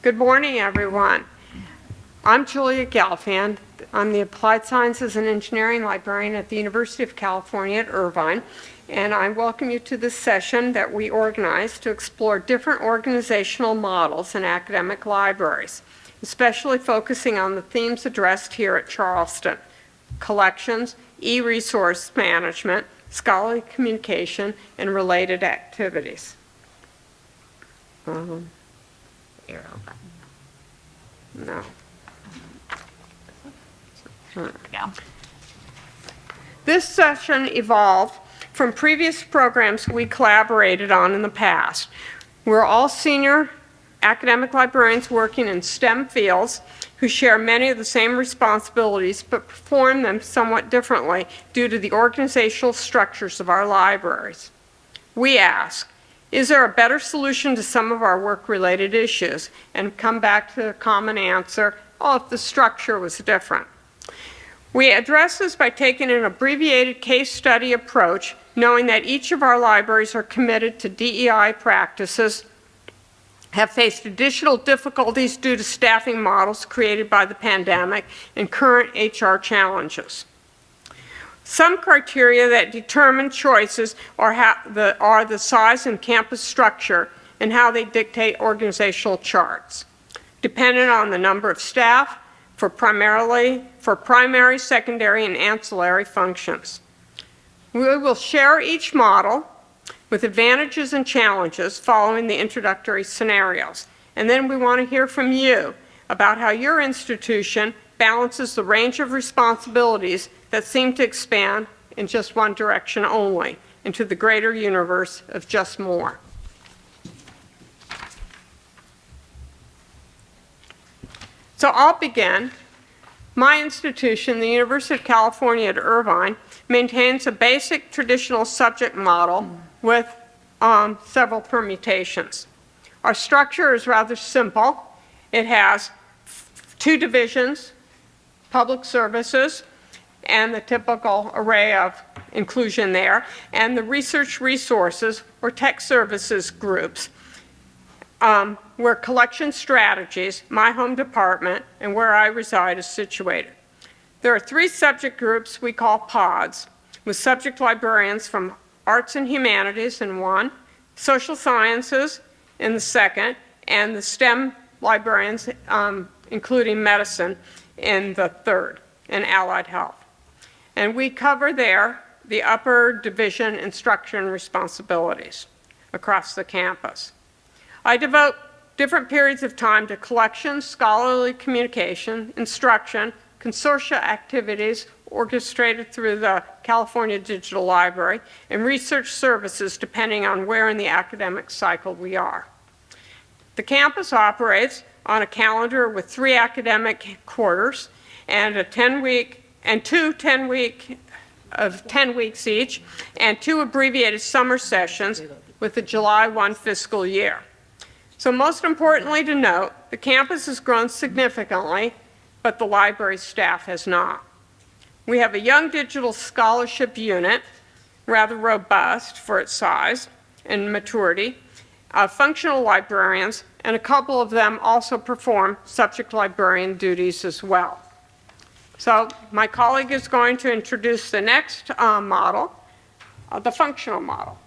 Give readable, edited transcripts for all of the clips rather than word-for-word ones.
Good morning, everyone. I'm Julia Galfand. I'm the Applied Sciences and Engineering Librarian at the University of California at Irvine, and I welcome you to this session that we organized to explore different organizational models in academic libraries, especially focusing on the themes addressed here at Charleston: collections, e-resource management, scholarly communication, and related activities. Arrow button. No. There we go. This session evolved from previous programs we collaborated on in the past. We're all senior academic librarians working in STEM fields who share many of the same responsibilities but perform them somewhat differently due to the organizational structures of our libraries. We ask, is there a better solution to some of our work-related issues? And come back to the common answer, oh, if the structure was different. We address this by taking an abbreviated case study approach, knowing that each of our libraries are committed to DEI practices, have faced additional difficulties due to staffing models created by the pandemic and current HR challenges. Some criteria that determine choices are the size and campus structure and how they dictate organizational charts, dependent on the number of staff for primary, secondary, and ancillary functions. We will share each model with advantages and challenges following the introductory scenarios. And then we want to hear from you about how your institution balances the range of responsibilities that seem to expand in just one direction only, into the greater universe of just more. So I'll begin. My institution, the University of California at Irvine, maintains a basic traditional subject model with several permutations. Our structure is rather simple. It has two divisions: public services, and the typical array of inclusion there, and the research resources or tech services groups, where collection strategies, my home department, and where I reside is situated. There are three subject groups we call pods, with subject librarians from arts and humanities in one, social sciences in the second, and the STEM librarians, including medicine, in the third, and allied health. And we cover there the upper division instruction responsibilities across the campus. I devote different periods of time to collections, scholarly communication, instruction, consortia activities orchestrated through the California Digital Library, and research services depending on where in the academic cycle we are. The campus operates on a calendar with 3 academic quarters and a 10-week and 2 10-week of 10 weeks each, and 2 abbreviated summer sessions with the July 1 fiscal year. So most importantly to note, the campus has grown significantly, but the library staff has not. We have a young digital scholarship unit, rather robust for its size and maturity, functional librarians, and a couple of them also perform subject librarian duties as well. So my colleague is going to introduce the next model, the functional model.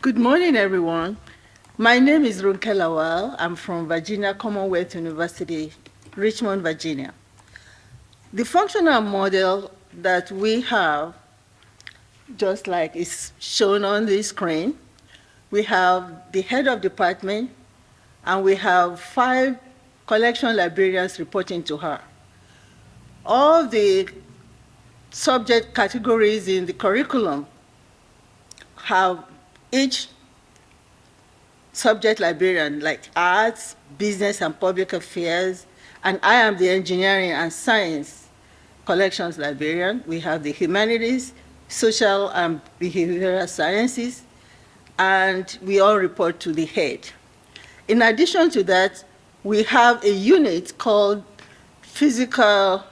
Good morning, everyone. My name is Ronke Lawal. I'm from Virginia Commonwealth University, Richmond, Virginia. The functional model that we have, just like is shown on the screen, we have the head of department, and we have 5 collection librarians reporting to her. All the subject categories in the curriculum have each subject librarian, like arts, business and public affairs, and I am the engineering and science collections librarian. We have the humanities, social and behavioral sciences, and we all report to the head. In addition to that, we have a unit called physical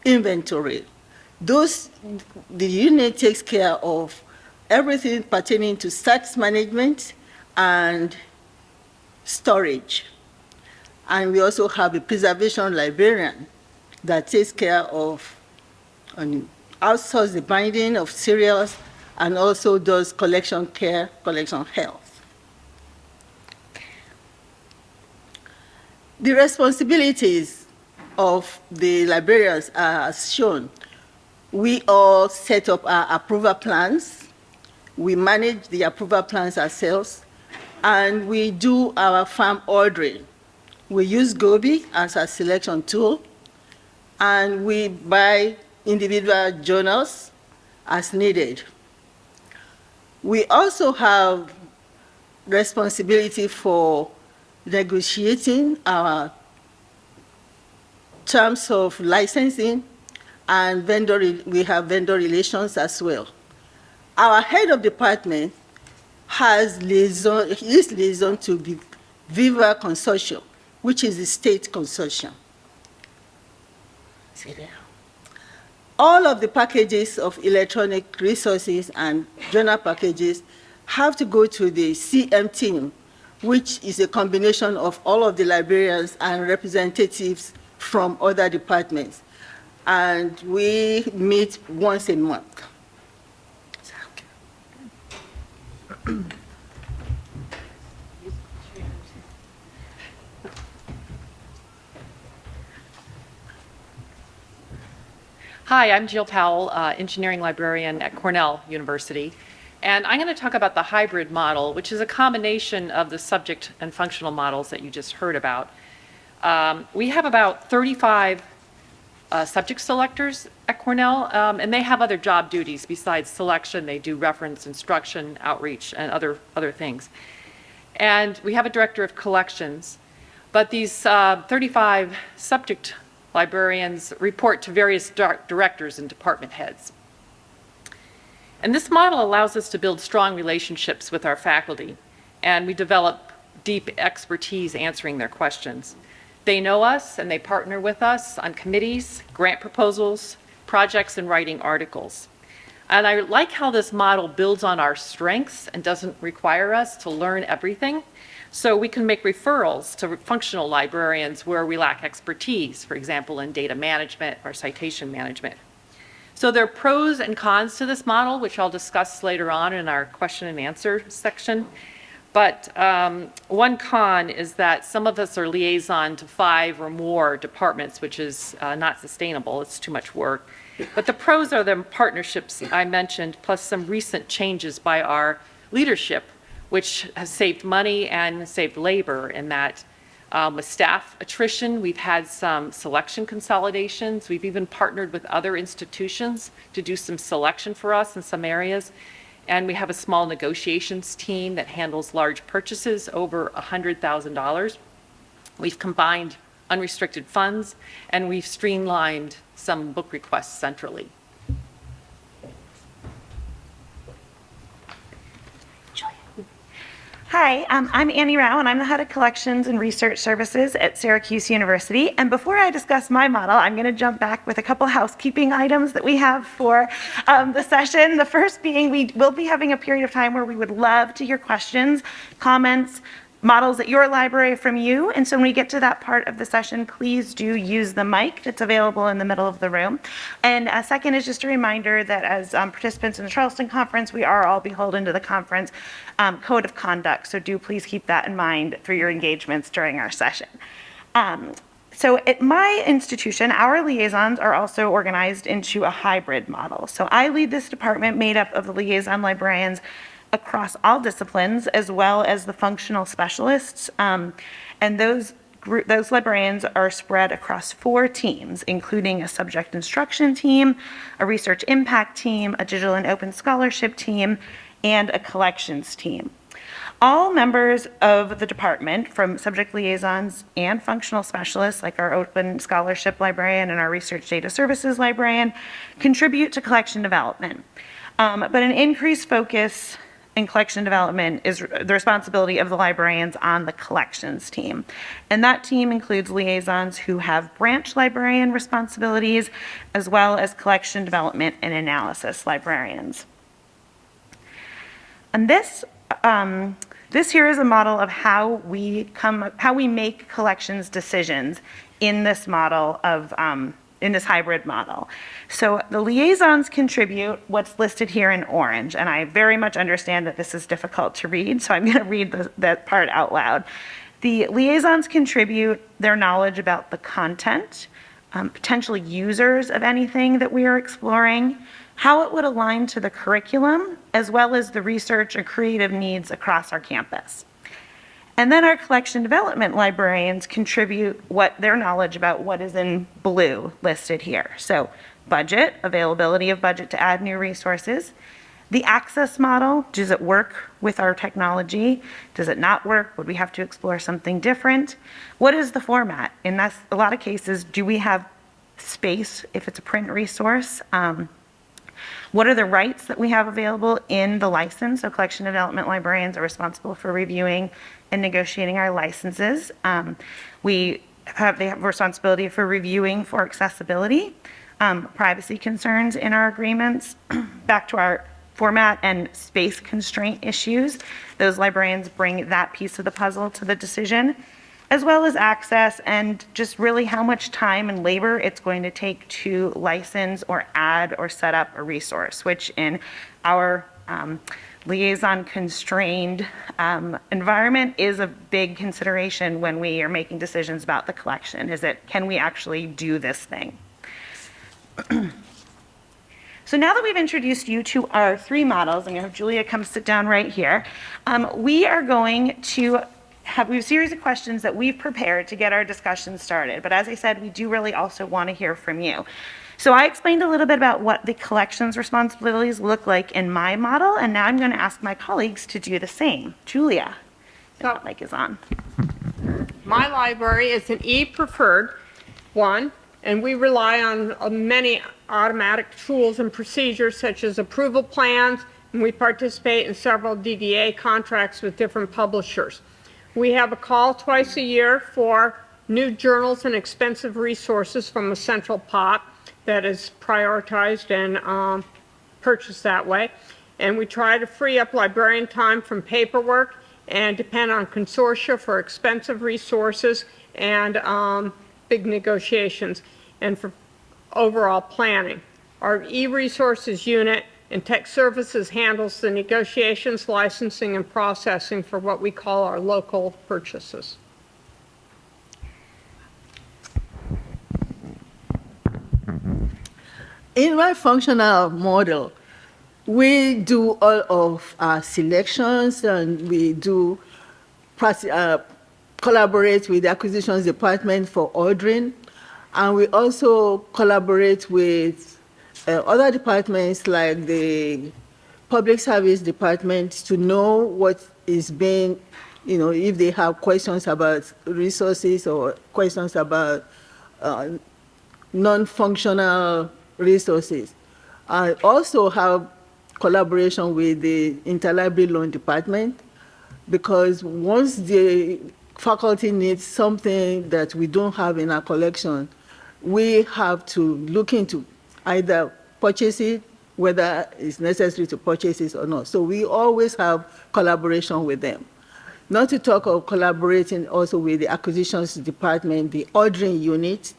inventory, The unit takes care of everything pertaining to tax management and storage. And we also have a preservation librarian that takes care of and outsource the binding of serials and also does collection care, collection health. The responsibilities of the librarians are as shown. We all set up our approval plans. We manage the approval plans ourselves, and we do our farm ordering. We use Gobi as a selection tool, and we buy individual journals as needed. We also have responsibility for negotiating our terms of licensing, and we have vendor relations as well. Our head of department is liaison to the Viva Consortium, which is the state consortium. See there? All of the packages of electronic resources and journal packages have to go to the CM team, which is a combination of all of the librarians and representatives from other departments. And we meet once a month. Hi, I'm Jill Powell, engineering librarian at Cornell University. And I'm going to talk about the hybrid model, which is a combination of the subject and functional models that you just heard about. We have about 35 subject selectors at Cornell, and they have other job duties besides selection. They do reference, instruction, outreach, and other things. And we have a director of collections, but these 35 subject librarians report to various directors and department heads. And this model allows us to build strong relationships with our faculty, and we develop deep expertise answering their questions. They know us and they partner with us on committees, grant proposals, projects, and writing articles. And I like how this model builds on our strengths and doesn't require us to learn everything. So we can make referrals to functional librarians where we lack expertise, for example, in data management or citation management. So there are pros and cons to this model, which I'll discuss later on in our question and answer section. But one con is that some of us are liaison to 5 or more departments, which is not sustainable. It's too much work. But the pros are the partnerships I mentioned, plus some recent changes by our leadership, which has saved money and saved labor in that with staff attrition, we've had some selection consolidations. We've even partnered with other institutions to do some selection for us in some areas. And we have a small negotiations team that handles large purchases over $100,000. We've combined unrestricted funds, and we've streamlined some book requests centrally. Hi, I'm Annie Rao, and I'm the head of collections and research services at Syracuse University. And before I discuss my model, I'm going to jump back with a couple housekeeping items that we have for the session. The first being we will be having a period of time where we would love to hear questions, comments, models at your library from you. And so when we get to that part of the session, please do use the mic that's available in the middle of the room. And second is just a reminder that as participants in the Charleston Conference, we are all beholden to the conference code of conduct. So do please keep that in mind for your engagements during our session. So at my institution, our liaisons are also organized into a hybrid model. So I lead this department made up of the liaison librarians across all disciplines, as well as the functional specialists. And those librarians are spread across 4 teams, including a subject instruction team, a research impact team, a digital and open scholarship team, and a collections team. All members of the department, from subject liaisons and functional specialists like our open scholarship librarian and our research data services librarian, contribute to collection development. But an increased focus and collection development is the responsibility of the librarians on the collections team. And that team includes liaisons who have branch librarian responsibilities, as well as collection development and analysis librarians. And this here is a model of how we make collections decisions in this model of, in this hybrid model. So the liaisons contribute what's listed here in orange, and I very much understand that this is difficult to read, so I'm going to read that part out loud. The liaisons contribute their knowledge about the content, potential users of anything that we are exploring, how it would align to the curriculum, as well as the research or creative needs across our campus. And then our collection development librarians contribute their knowledge about what is in blue listed here. So budget, availability of budget to add new resources, the access model, does it work with our technology? Does it not work? Would we have to explore something different? What is the format? In a lot of cases, do we have space if it's a print resource? What are the rights that we have available in the license? So collection development librarians are responsible for reviewing and negotiating our licenses. They have responsibility for reviewing for accessibility, privacy concerns in our agreements, back to our format and space constraint issues. Those librarians bring that piece of the puzzle to the decision, as well as access and just really how much time and labor it's going to take to license or add or set up a resource, which in our liaison constrained environment is a big consideration when we are making decisions about the collection. Can we actually do this thing? So now that we've introduced you to our three models, I'm going to have Julia come sit down right here. We are going to have a series of questions that we've prepared to get our discussion started. But as I said, we do really also want to hear from you. So I explained a little bit about what the collections responsibilities look like in my model, and now I'm going to ask my colleagues to do the same. Julia, So- the mic is on. My library is an E-preferred one, and we rely on many automatic tools and procedures such as approval plans, and we participate in several DDA contracts with different publishers. We have a call twice a year for new journals and expensive resources from a central pot that is prioritized and purchased that way. And we try to free up librarian time from paperwork and depend on consortia for expensive resources and big negotiations and for overall planning. Our e-resources unit and tech services handles the negotiations, licensing, and processing for what we call our local purchases. In my functional model, we do all of our selections and we do collaborate with the acquisitions department for ordering. And we also collaborate with other departments like the public service department to know what is being, if they have questions about resources or questions about non-functional resources. I also have collaboration with the interlibrary loan department because once the faculty needs something that we don't have in our collection, we have to look into either purchase it, whether it's necessary to purchase it or not. So we always have collaboration with them. Not to talk of collaborating also with the acquisitions department, the ordering unit,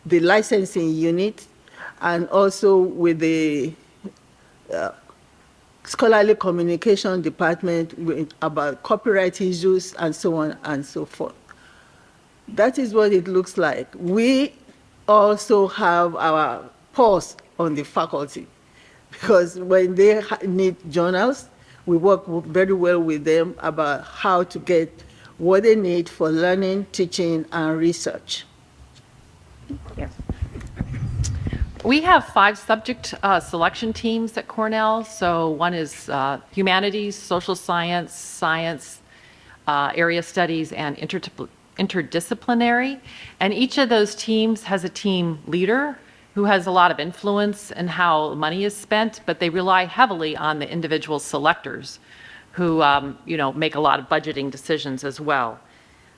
the licensing unit, and also with the scholarly communication department about copyright issues and so on and so forth. That is what it looks like. We also have our pulse on the faculty because when they need journals, we work very well with them about how to get what they need for learning, teaching, and research. Yes. We have 5 subject selection teams at Cornell. So one is humanities, social science, science, area studies, and interdisciplinary. And each of those teams has a team leader who has a lot of influence in how money is spent, but they rely heavily on the individual selectors who, make a lot of budgeting decisions as well.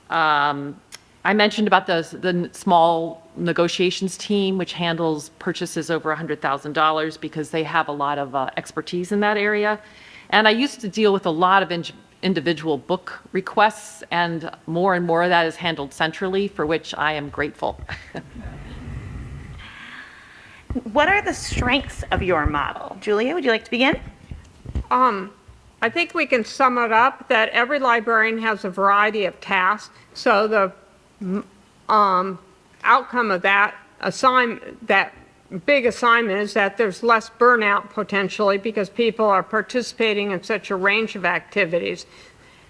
I mentioned about the small negotiations team, which handles purchases over $100,000 because they have a lot of expertise in that area. And I used to deal with a lot of individual book requests, and more of that is handled centrally, for which I am grateful. What are the strengths of your model? Julia, would you like to begin? I think we can sum it up that every librarian has a variety of tasks. So the outcome of that big assignment is that there's less burnout potentially because people are participating in such a range of activities.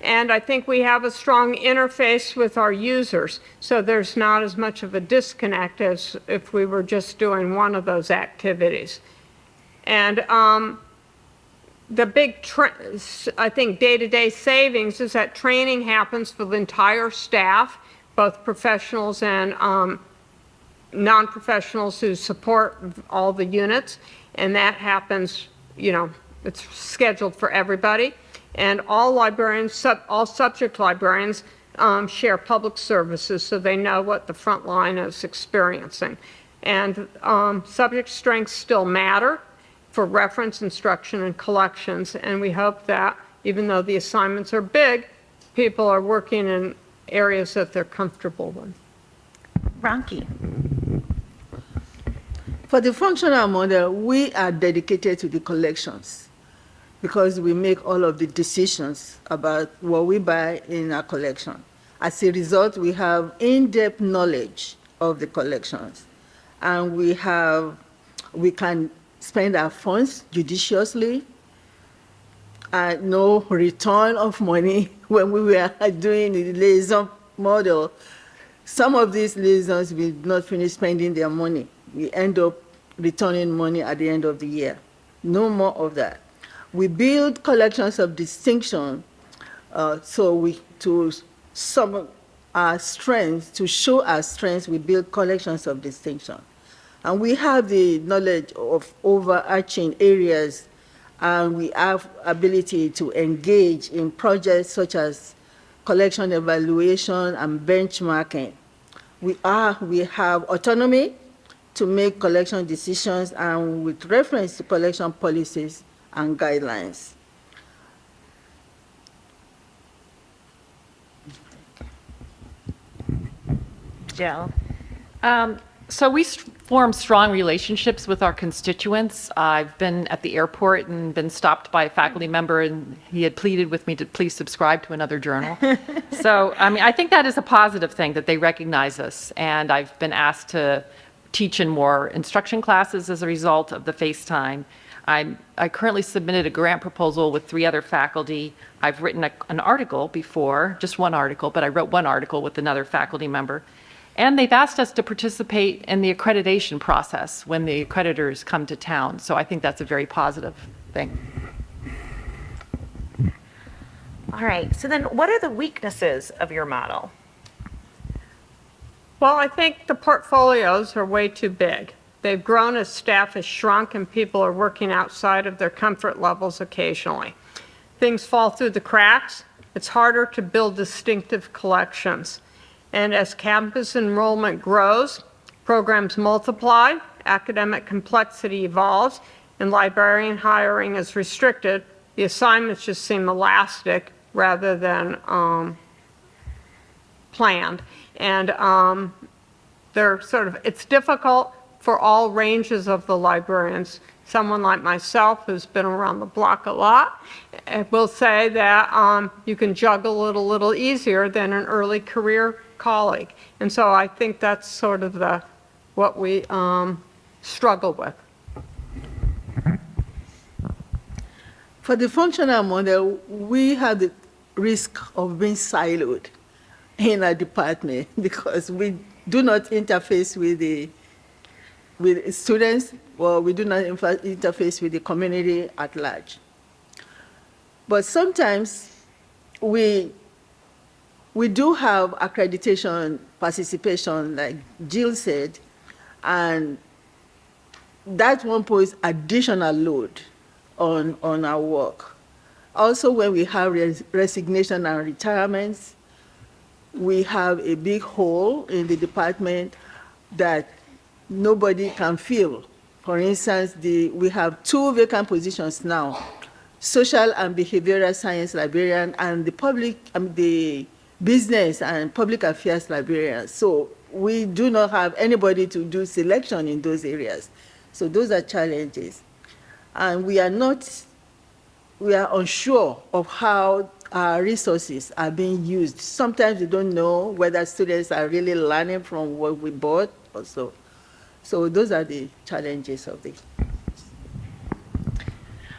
And I think we have a strong interface with our users, so there's not as much of a disconnect as if we were just doing one of those activities. And the big, I think, day-to-day savings is that training happens for the entire staff, both professionals and non-professionals who support all the units, and that happens, it's scheduled for everybody. And all librarians, all subject librarians share public services so they know what the front line is experiencing. And subject strengths still matter for reference, instruction, and collections, and we hope that even though the assignments are big, people are working in areas that they're comfortable with. Ronki. For the functional model, we are dedicated to the collections because we make all of the decisions about what we buy in our collection. As a result, we have in-depth knowledge of the collections, and we can spend our funds judiciously, and no return of money. When we were doing the liaison model, some of these liaisons will not finish spending their money. We end up returning money at the end of the year. No more of that. We build collections of distinction to show our strengths, we build collections of distinction. And we have the knowledge of overarching areas, and we have ability to engage in projects such as collection evaluation and benchmarking. We have autonomy to make collection decisions and with reference to collection policies and guidelines. Jill. So we form strong relationships with our constituents. I've been at the airport and been stopped by a faculty member, and he had pleaded with me to please subscribe to another journal. So, I think that is a positive thing, that they recognize us. And I've been asked to teach in more instruction classes as a result of the FaceTime. I currently submitted a grant proposal with 3 other faculty. I've written an article before, just one article, but I wrote one article with another faculty member. And they've asked us to participate in the accreditation process when the accreditors come to town. So I think that's a very positive thing. All right, so then what are the weaknesses of your model? Well, I think the portfolios are way too big. They've grown as staff has shrunk and people are working outside of their comfort levels occasionally. Things fall through the cracks. It's harder to build distinctive collections. And as campus enrollment grows, programs multiply, academic complexity evolves, and librarian hiring is restricted, the assignments just seem elastic rather than planned. And it's difficult for all ranges of the librarians. Someone like myself who's been around the block a lot will say that you can juggle it a little easier than an early career colleague. And so I think that's sort of what we struggle with. For the functional model, we have the risk of being siloed in a department because we do not interface with students, or we do not interface with the community at large. But sometimes we do have accreditation participation, like Jill said, and that one puts additional load on our work. Also, when we have resignation and retirements, we have a big hole in the department that nobody can fill. For instance, we have 2 vacant positions now, social and behavioral science librarian and the business and public affairs librarian. So we do not have anybody to do selection in those areas. So those are challenges. And we are unsure of how our resources are being used. Sometimes we don't know whether students are really learning from what we bought also. So those are the challenges of the.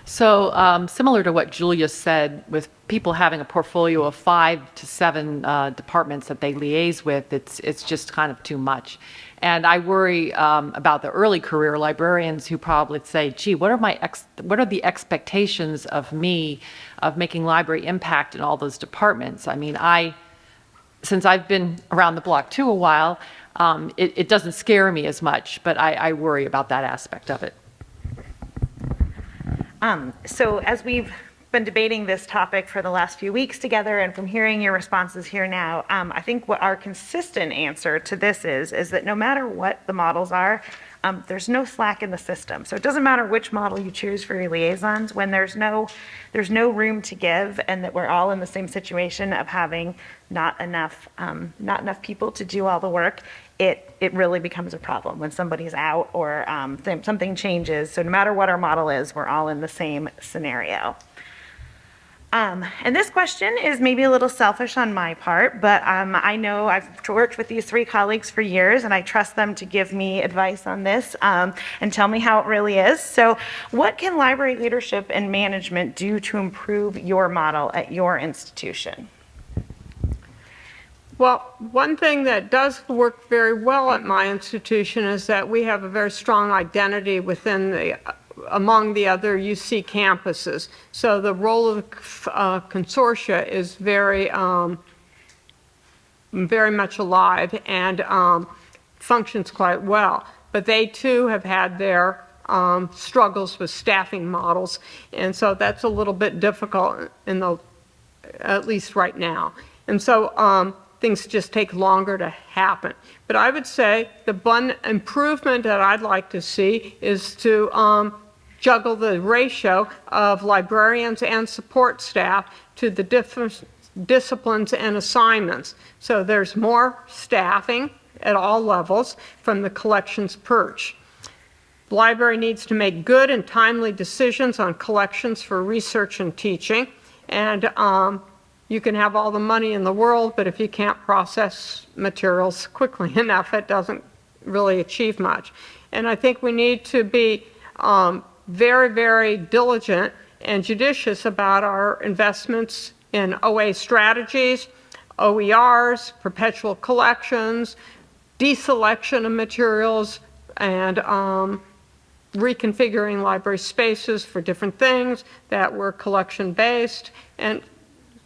So similar to what Julia said, with people having a portfolio of 5 to 7 departments that they liaise with, it's just kind of too much. And I worry about the early career librarians who probably say, gee, what are the expectations of me of making library impact in all those departments? I mean, since I've been around the block too a while, it doesn't scare me as much, but I worry about that aspect of it. So as we've been debating this topic for the last few weeks together, and from hearing your responses here now, I think what our consistent answer to this is that no matter what the models are, there's no slack in the system. So it doesn't matter which model you choose for your liaisons, when there's no room to give, and that we're all in the same situation of having not enough people to do all the work. It really becomes a problem when somebody's out or something changes. So no matter what our model is, we're all in the same scenario. And this question is maybe a little selfish on my part, but I know I've worked with these 3 colleagues for years, and I trust them to give me advice on this and tell me how it really is. So what can library leadership and management do to improve your model at your institution? Well, one thing that does work very well at my institution is that we have a very strong identity among the other UC campuses. So the role of consortia is very much alive and functions quite well. But they too have had their struggles with staffing models, and so that's a little bit difficult at least right now. And so things just take longer to happen. But I would say the one improvement that I'd like to see is to juggle the ratio of librarians and support staff to the different disciplines and assignments. So there's more staffing at all levels from the collections perch. The library needs to make good and timely decisions on collections for research and teaching. And you can have all the money in the world, but if you can't process materials quickly enough, it doesn't really achieve much. And I think we need to be very, very diligent and judicious about our investments in OA strategies, OERs, perpetual collections, deselection of materials, and reconfiguring library spaces for different things that were collection-based, and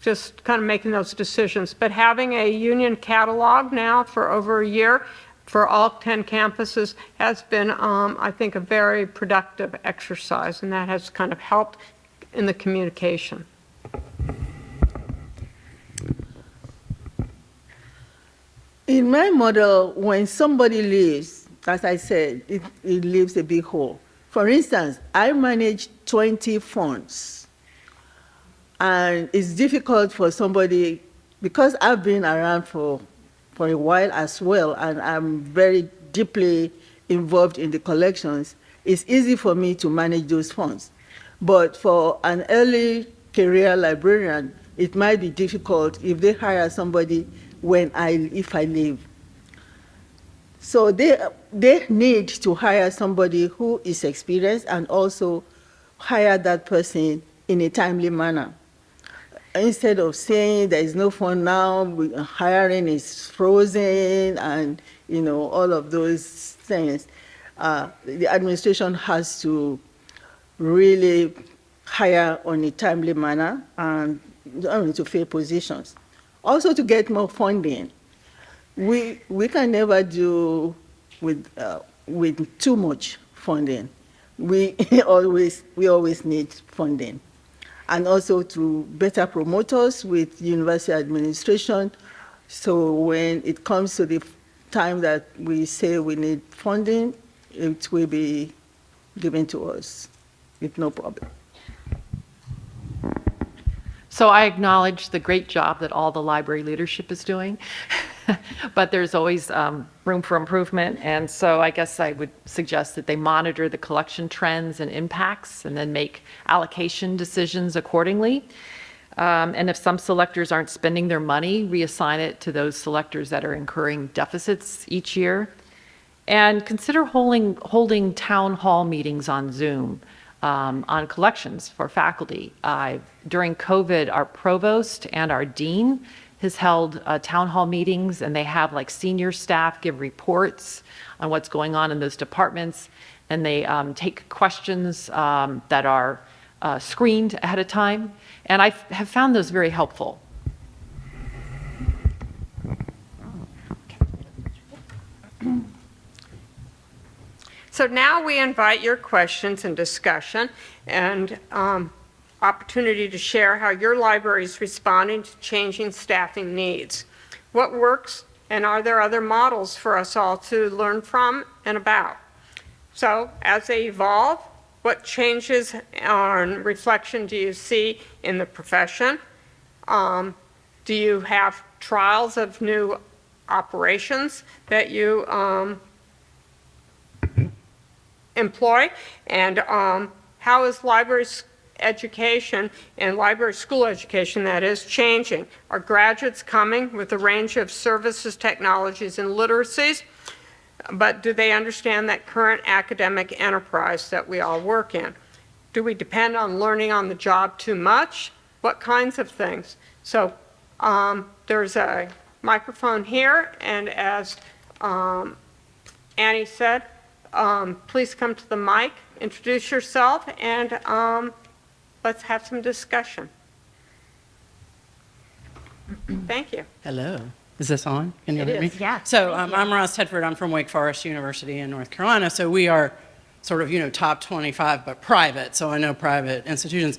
just kind of making those decisions. But having a union catalog now for over a year for all 10 campuses has been, I think, a very productive exercise, and that has kind of helped in the communication. In my model, when somebody leaves, as I said, it leaves a big hole. For instance, I manage 20 funds. And it's difficult for somebody, because I've been around for a while as well, and I'm very deeply involved in the collections, it's easy for me to manage those funds. But for an early career librarian, it might be difficult if they hire somebody if I leave. So they need to hire somebody who is experienced and also hire that person in a timely manner. Instead of saying there is no fund now, hiring is frozen, and all of those things, the administration has to really hire on a timely manner and to fill positions. Also to get more funding. We can never do with too much funding. We always need funding. and also to better promote us with university administration. So when it comes to the time that we say we need funding, it will be given to us with no problem. So I acknowledge the great job that all the library leadership is doing, but there's always room for improvement. And so I guess I would suggest that they monitor the collection trends and impacts and then make allocation decisions accordingly. And if some selectors aren't spending their money, reassign it to those selectors that are incurring deficits each year. And consider holding town hall meetings on Zoom on collections for faculty. During COVID, our provost and our dean has held town hall meetings, and they have like senior staff give reports on what's going on in those departments, and they take questions that are screened ahead of time. And I have found those very helpful. So now we invite your questions and discussion and opportunity to share how your library is responding to changing staffing needs. What works, and are there other models for us all to learn from and about? So as they evolve, what changes and reflection do you see in the profession? Do you have trials of new operations that you employ? And how is library education and library school education, that is, changing? Are graduates coming with a range of services, technologies, and literacies? But do they understand that current academic enterprise that we all work in? Do we depend on learning on the job too much? What kinds of things? So there's a microphone here, and as Annie said, please come to the mic, introduce yourself, and let's have some discussion. Thank you. Hello. Is this on? Can you It hear me? is. Yeah. So I'm Ross Tedford. I'm from Wake Forest University in North Carolina. So we are sort of, top 25, but private. So I know private institutions.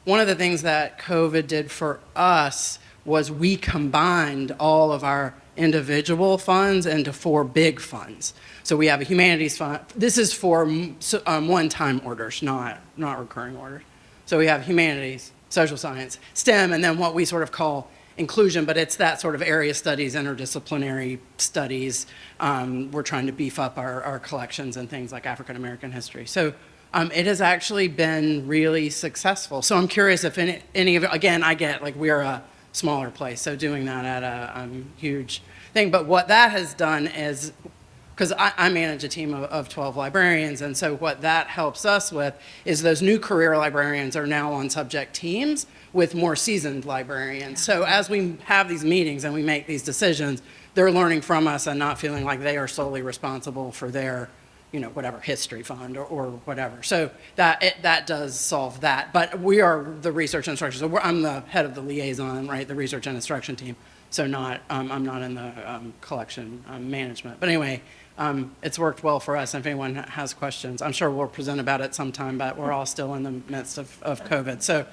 One of the things that COVID did for us was we combined all of our individual funds into 4 big funds. So we have a humanities fund. This is for one-time orders, not recurring orders. So we have humanities, social science, STEM, and then what we sort of call inclusion, but it's that sort of area studies, interdisciplinary studies. We're trying to beef up our collections and things like African American history. So it has actually been really successful. So I'm curious if any of it, again, I get like we're a smaller place, so doing that at a huge thing. But what that has done is, because I manage a team of 12 librarians, and so what that helps us with is those new career librarians are now on subject teams with more seasoned librarians. So as we have these meetings and we make these decisions, they're learning from us and not feeling like they are solely responsible for their, whatever history fund or whatever. So that does solve that. But we are the research and instruction. So I'm the head of the liaison, right, the research and instruction team. So I'm not in the collection management. But anyway, it's worked well for us. If anyone has questions, I'm sure we'll present about it sometime, but we're all still in the midst of COVID. So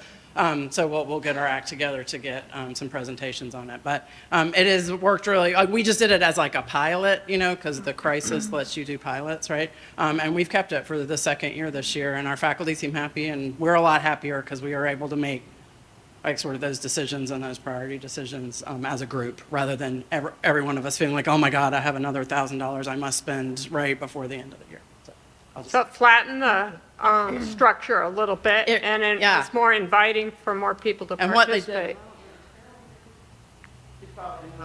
we'll get our act together to get some presentations on it. But it has worked really. We just did it as like a pilot, because the crisis lets you do pilots, right? And we've kept it for the second year this year, and our faculty seem happy, and we're a lot happier because we are able to make like sort of those decisions and those priority decisions as a group, rather than every one of us feeling like, oh my God, I have another $1,000 I must spend right before the end of the year. So flatten the structure a little bit, and then it's more inviting for more people to participate.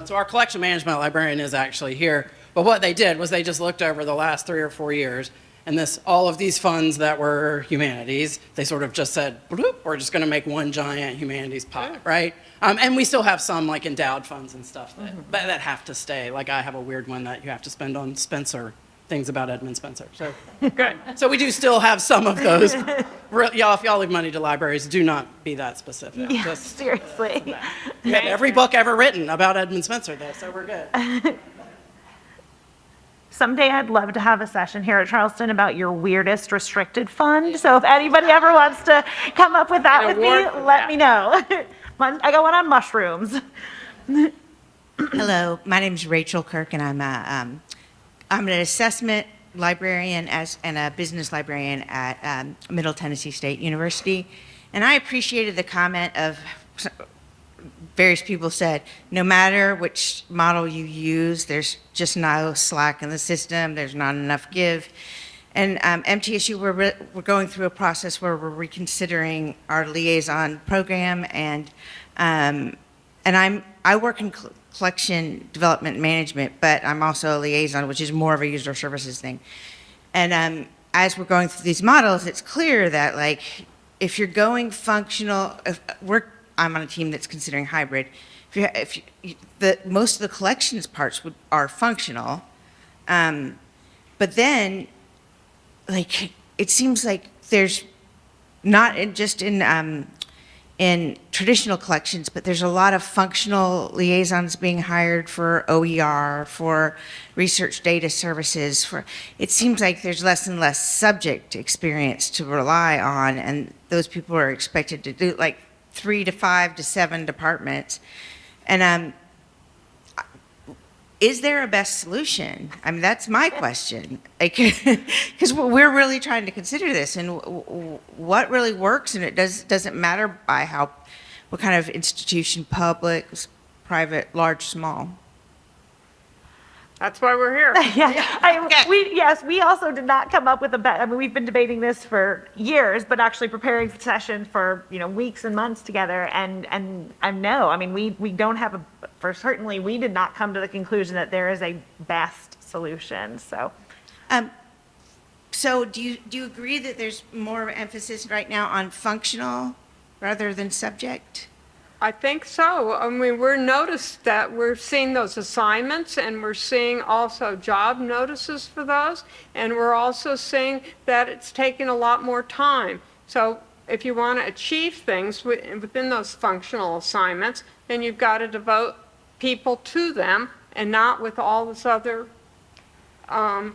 So our collection management librarian is actually here, but what they did was they just looked over the last 3 or 4 years, and all of these funds that were humanities, they sort of just said, bloop, we're just going to make one giant humanities pot, right? And we still have some like endowed funds and stuff that have to stay. Like I have a weird one that you have to spend on Spencer, things about Edmund Spencer. So Good. So we do still have some of those. Y'all, if y'all leave money to libraries, do not be that specific. Yeah, Just, seriously. we have every book ever written about Edmund Spencer, though, so we're good. someday I'd love to have a session here at Charleston about your weirdest restricted fund. So if anybody ever wants to come up with that An with me, award for let that. me know. I got one on mushrooms. Hello, my name is Rachel Kirk, and I'm an assessment librarian and a business librarian at Middle Tennessee State University. And I appreciated the comment of various people said, no matter which model you use, there's just no slack in the system, there's not enough give. And MTSU, we're going through a process where we're reconsidering our liaison program, and I work in collection development management, but I'm also a liaison, which is more of a user services thing. And as we're going through these models, it's clear that like if you're going functional, I'm on a team that's considering hybrid. Most of the collections parts are functional, but then like it seems like there's not just in traditional collections, but there's a lot of functional liaisons being hired for OER, for research data services. It seems like there's less and less subject experience to rely on, and those people are expected to do like 3 to 5 to 7 departments. And is there a best solution? I mean, that's my question. Because we're really trying to consider this, and what really works, and it doesn't matter by what kind of institution, public, private, large, small. That's why we're here. Yes, we also did not come up with I mean, we've been debating this for years, but actually preparing for sessions for, weeks and months together. And no, I mean, we don't have certainly we did not come to the conclusion that there is a best solution. So, So do you agree that there's more emphasis right now on functional rather than subject? I think so. I mean, we're seeing those assignments, and we're seeing also job notices for those, and we're also seeing that it's taking a lot more time. So if you want to achieve things within those functional assignments, then you've got to devote people to them, and not with all this other, the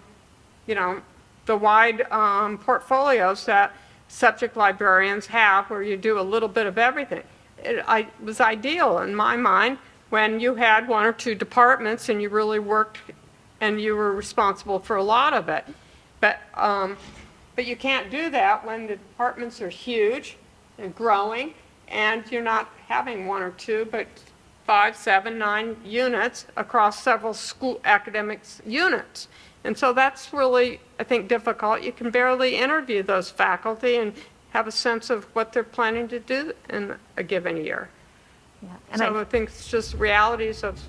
wide portfolios that subject librarians have, where you do a little bit of everything. It was ideal in my mind when you had 1 or 2 departments and you really worked and you were responsible for a lot of it. But you can't do that when the departments are huge and growing, and you're not having 1 or 2, but 5, 7, 9 units across several school academics units. And so that's really, I think, difficult. You can barely interview those faculty and have a sense of what they're planning to do in a given year. and So I think it's just realities of.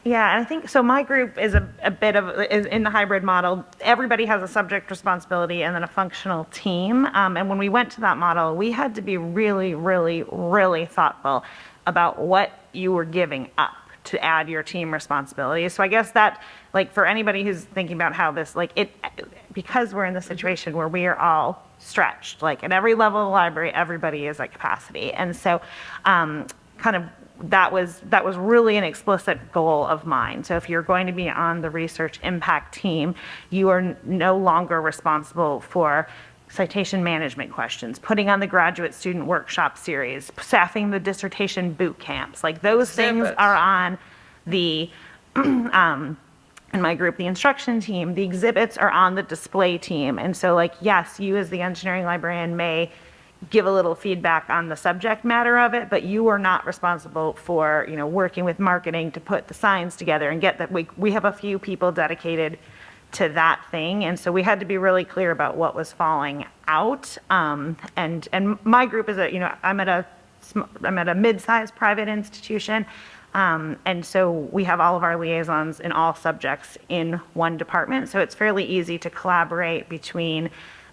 Yeah, and I think, so my group is is in the hybrid model. Everybody has a subject responsibility and then a functional team. And when we went to that model, we had to be really, really, really thoughtful about what you were giving up to add your team responsibilities. So I guess that, like, for anybody who's thinking about how this, because we're in the situation where we are all stretched, like at every level of the library, everybody is at capacity. And so that was really an explicit goal of mine. So if you're going to be on the research impact team, you are no longer responsible for citation management questions, putting on the graduate student workshop series, staffing the dissertation boot camps. Like those things are on the in my group, the instruction team. The exhibits are on the display team. And so, yes, you as the engineering librarian may give a little feedback on the subject matter of it, but you are not responsible for, working with marketing to put the signs together and get that. We have a few people dedicated to that thing. And so we had to be really clear about what was falling out. And my group is I'm at a mid-sized private institution. And so we have all of our liaisons in all subjects in one department. So it's fairly easy to collaborate between,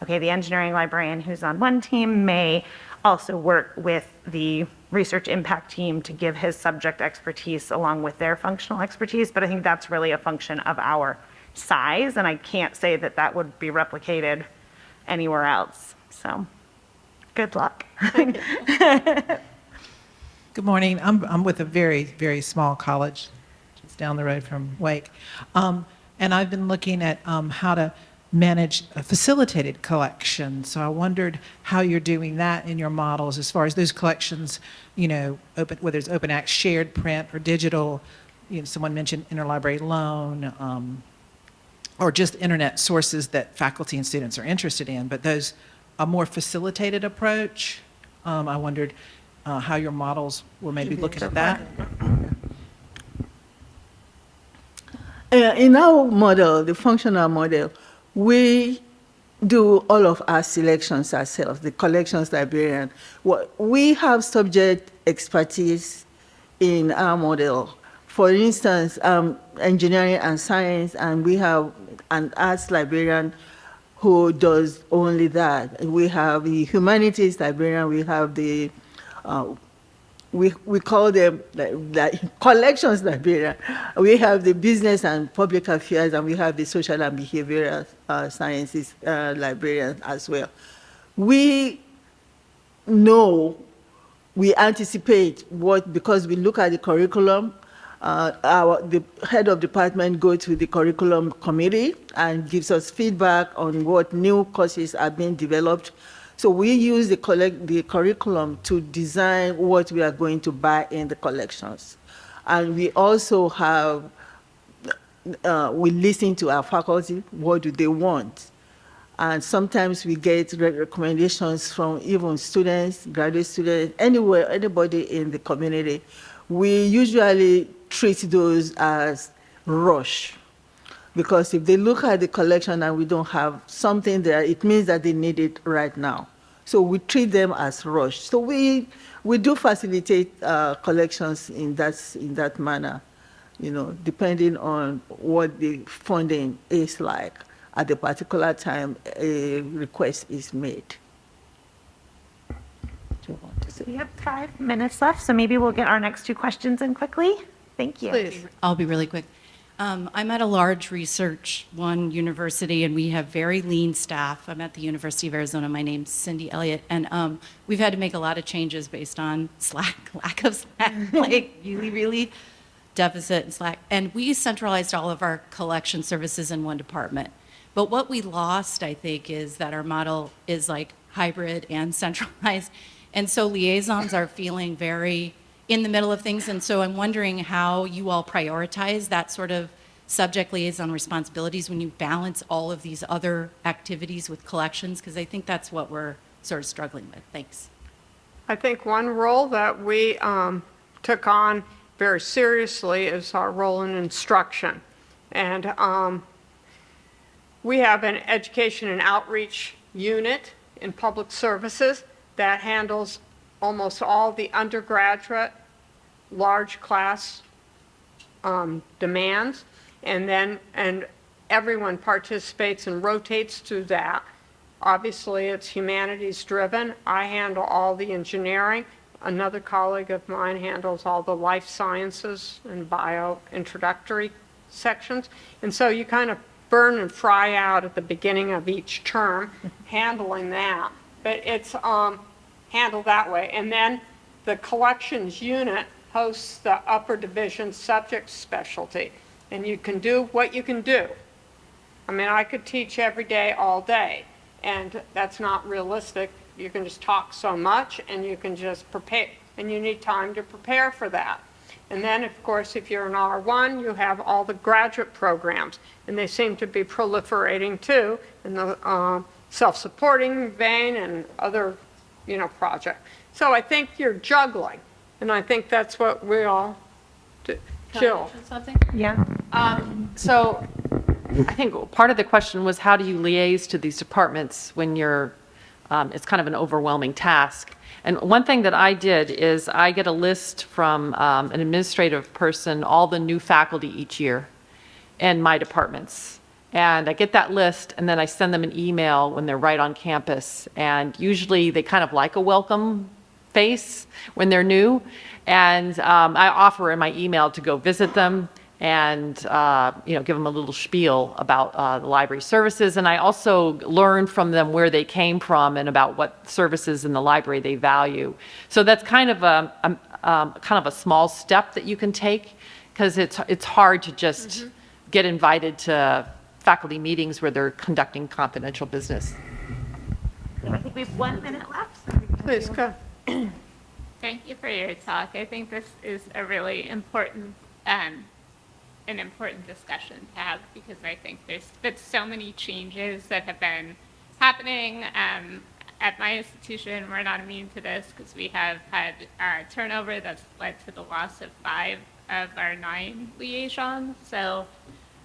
the engineering librarian who's on one team may also work with the research impact team to give his subject expertise along with their functional expertise. But I think that's really a function of our size, and I can't say that would be replicated anywhere else. So good luck. Good morning. I'm with a very, very small college just down the road from Wake. and I've been looking at how to manage a facilitated collection. So I wondered how you're doing that in your models as far as those collections, open, whether it's open access, shared print or digital. Someone mentioned interlibrary loan, or just internet sources that faculty and students are interested in, but those, a more facilitated approach. I wondered how your models were maybe looking at that. In our model, the functional model, we do all of our selections ourselves, the collections librarian. We have subject expertise in our model. For instance, engineering and science, and we have an arts librarian who does only that. We have the humanities librarian, we have the, we call them like collections librarian. We have the business and public affairs, and we have the social and behavioral sciences librarian as well. We know, we anticipate what, because we look at the curriculum, the head of department go to the curriculum committee and gives us feedback on what new courses are being developed. So we use the curriculum to design what we are going to buy in the collections. And we also have, we listen to our faculty, what do they want? And sometimes we get recommendations from even students, graduate students, anywhere, anybody in the community. We usually treat those as rush, because if they look at the collection and we don't have something there, it means that they need it right now. So we treat them as rush. So we do facilitate collections in that manner, depending on what the funding is like at the particular time a request is made. We have 5 minutes left, so maybe we'll get our next 2 questions in quickly. Thank you. Please. I'll be really quick. I'm at a large research one university, and we have very lean staff. I'm at the University of Arizona. My name's Cindy Elliott, and we've had to make a lot of changes based on lack of Slack, like really deficit in Slack. And we centralized all of our collection services in one department. But what we lost, I think, is that our model is like hybrid and centralized. And so liaisons are feeling very in the middle of things. And so I'm wondering how you all prioritize that sort of subject liaison responsibilities when you balance all of these other activities with collections, because I think that's what we're sort of struggling with. Thanks. I think one role that we took on very seriously is our role in instruction. And we have an education and outreach unit in public services that handles almost all the undergraduate large class demands, and everyone participates and rotates through that. Obviously, it's humanities driven. I handle all the engineering. Another colleague of mine handles all the life sciences and bio introductory sections. And so you kind of burn and fry out at the beginning of each term handling that. But it's handled that way. And then the collections unit hosts the upper division subject specialty. And you can do what you can do. I mean, I could teach every day, all day, and that's not realistic. You can just talk so much, and you can just prepare, and you need time to prepare for that. And then, of course, if you're an R1, you have all the graduate programs, and they seem to be proliferating too in the self-supporting vein and other, projects. So I think you're juggling, and I think that's what we all do. Jill. Something? Yeah. So I think part of the question was, how do you liaise to these departments when you're, it's kind of an overwhelming task. And one thing that I did is I get a list from an administrative person, all the new faculty each year in my departments. And I get that list, and then I send them an email when they're right on campus. And usually they kind of like a welcome face when they're new. And I offer in my email to go visit them and give them a little spiel about the library services. And I also learn from them where they came from and about what services in the library they value. So that's kind of a small step that you can take, because it's hard to just get invited to faculty meetings where they're conducting confidential business. I think we have 1 minute left. Please, go. Thank you for your talk. I think this is a really important, an important discussion to have because I think there's been so many changes that have been happening. At my institution, we're not immune to this because we have had turnover that's led to the loss of 5 of our 9 liaisons. So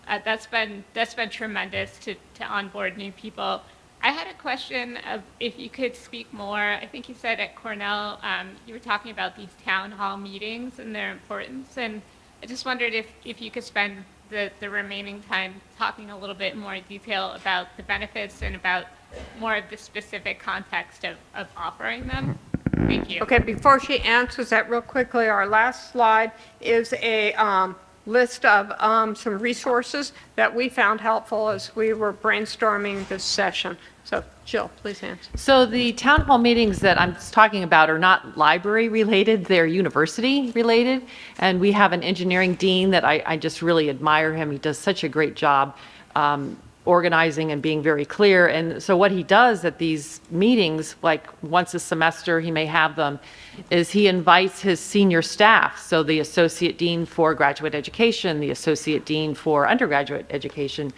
that's been tremendous to onboard new people. I had a question of if you could speak more. I think you said at Cornell you were talking about these town hall meetings and their importance, and I just wondered if you could spend the remaining time talking a little bit more detail about the benefits and about more of the specific context of offering them. Thank you. Okay, before she answers that real quickly, our last slide is a list of some resources that we found helpful as we were brainstorming this session. So Jill, please answer. So the town hall meetings that I'm talking about are not library related, they're university related. And we have an engineering dean that I just really admire him. He does such a great job organizing and being very clear. And so what he does at these meetings, like once a semester he may have them, is he invites his senior staff. So the associate dean for graduate education, the associate dean for undergraduate education,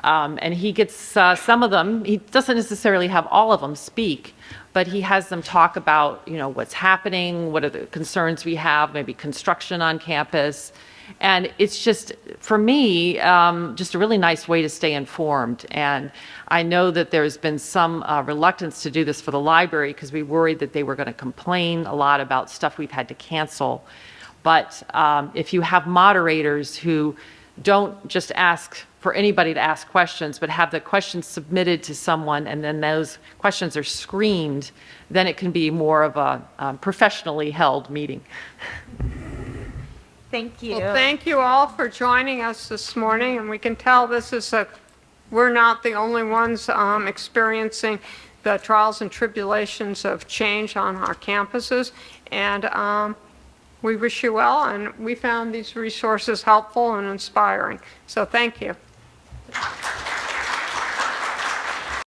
and he gets some of them, he doesn't necessarily have all of them speak, but he has them talk about, what's happening, what are the concerns we have, maybe construction on campus. And it's just, for me, just a really nice way to stay informed. And I know that there's been some reluctance to do this for the library because we worried that they were going to complain a lot about stuff we've had to cancel. But if you have moderators who don't just ask for anybody to ask questions, but have the questions submitted to someone and then those questions are screened, then it can be more of a professionally held meeting. Thank you. Well, thank you all for joining us this morning, and we can tell we're not the only ones experiencing the trials and tribulations of change on our campuses, and we wish you well, and we found these resources helpful and inspiring. So thank you.